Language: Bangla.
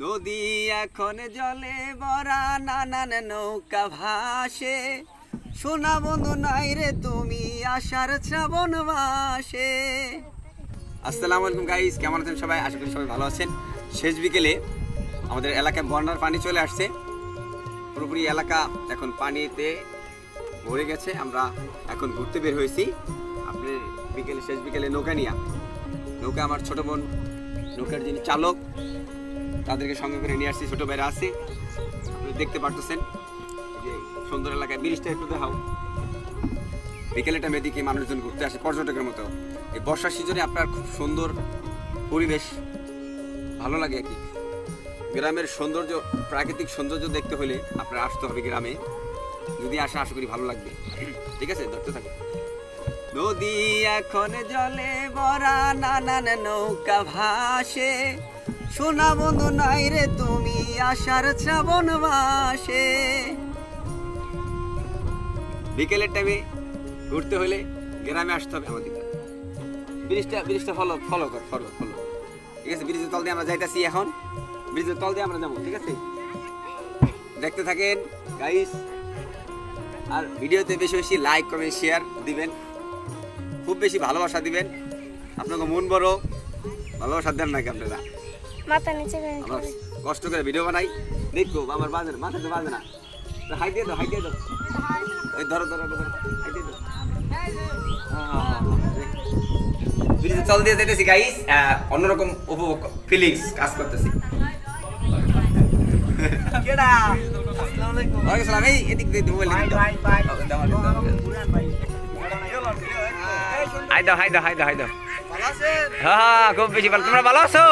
নদী এখন জলে ভরা, নানান নৌকা ভাসে। সোনা বন্ধু নাই রে তুমি আশার শ্রাবণ মাসে। আসসালামু আলাইকুম গাইস, কেমন আছেন সবাই? আশা করি সবাই ভালো আছেন। শেষ বিকেলে আমাদের এলাকায় বন্যার পানি চলে আসছে, পুরোপুরি এলাকা এখন পানিতে ভরে গেছে। আমরা এখন ঘুরতে বের হয়েছি আপনার বিকেলে, শেষ বিকেলে নৌকা নিয়ে। নৌকা আমার ছোট বোন, নৌকার যিনি চালক, তাদেরকে সঙ্গে করে নিয়ে আসছি। ছোটো ভাইরা আছে, দেখতে পারতেছেন যে সুন্দর এলাকায়। ব্রিজটা একটু দেখাও। বিকেলে টাইমে দিকে মানুষজন ঘুরতে আসে পর্যটকের মতো। এই বর্ষার সিজনে আপনার খুব সুন্দর পরিবেশ, ভালো লাগে আর কি। গ্রামের সৌন্দর্য, প্রাকৃতিক সৌন্দর্য দেখতে হলে আপনার আসতে হবে গ্রামে। যদি আসা, আশা করি ভালো লাগবে। ঠিক আছে, ধরতে থাকো। নদী এখন জলে ভরা, নানান নৌকা ভাসে। সোনা বন্ধু নাই রে তুমি আশার শ্রাবণ মাসে। বিকেলের টাইমে ঘুরতে হলে গ্রামে আসতে হবে আমাদের। ব্রিজটা ফলো কর, ফলো। ঠিক আছে, ব্রিজের তল দিয়ে আমরা যাইতেছি এখন। ব্রিজের তল দিয়ে আমরা যাবো। ঠিক আছে, দেখতে থাকেন গাইস। আর ভিডিওতে বেশি বেশি লাইক, কমেন্ট, শেয়ার দিবেন। খুব বেশি ভালোবাসা দিবেন। আপনাকে মন বড়, ভালোবাসা দেন নাকি আপনারা? মাথা নিচে করে আমরা কষ্ট করে ভিডিও বানাই, দেখো আমার বাজে না, মাথাতে বাজে না। হাই দিয়ে দাও। এই ধরো, হাই দিয়ে দাও। ব্রিজে চল দিয়ে যেতেছি গাইস, অন্যরকম উপভোগ ফিলিংস কাজ করতেছি। কেডা? আসসালামু আলাইকুম। ওয়ালাইকুম আসসালাম। এই এদিক দিয়ে মোবাইল দিন। হাই দাও। ভালো আছেন? হ্যাঁ, খুব বেশি ভালো। তোমরা ভালো আছো?